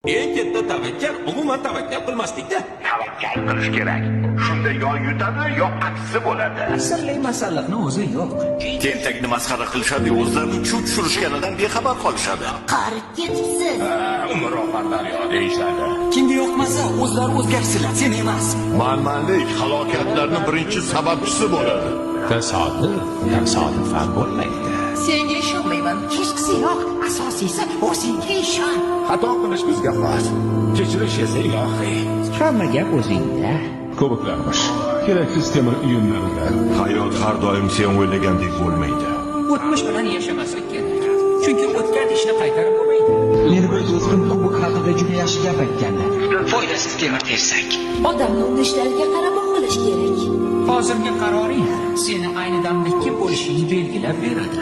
Eng katta tavakkal umuman tavakkal qilmaslikda. Tavakkal qilish kerak. Shunda yo yutadi, yo aksi bo'ladi. Sirli masalliqni o'zi yo'q. Tentakni masxara qilishadi, o'zlarini chuv tushirishganidan bexabar qolishadi. Qarib ketibsiz. Umr oxirlar yo deyishadi. Kimga yoqmasa o'zlari o'zgarsinlar, sen emas. Manmanlik halokatlarning birinchi sababchisi bo'ladi. Tasodifan bo'lmaydi. Senga ishonmayman. Hechqisi yo'q. Asosiysi o'zingga ishon. Xato qilish bizga xos. Kechirish esa ilohiy. Hamma gap o'zingda. Ko'piklarmish. Keraksiz temir uyumlarida. Hayot har doim sen o'ylagandek bo'lmaydi. O'tmish bilan yashamaslik kerak. Chunki o'tgan ishni qaytarib bo'lmaydi. Meni bir do'stim kubok haqida juda yaxshi gap aytgandi. Foydasiz temir tersak. Odamni urishlariga qarab qilish kerak. Hozirgi qaroring seni ayni damda kim bo'lishingni belgilab beradi.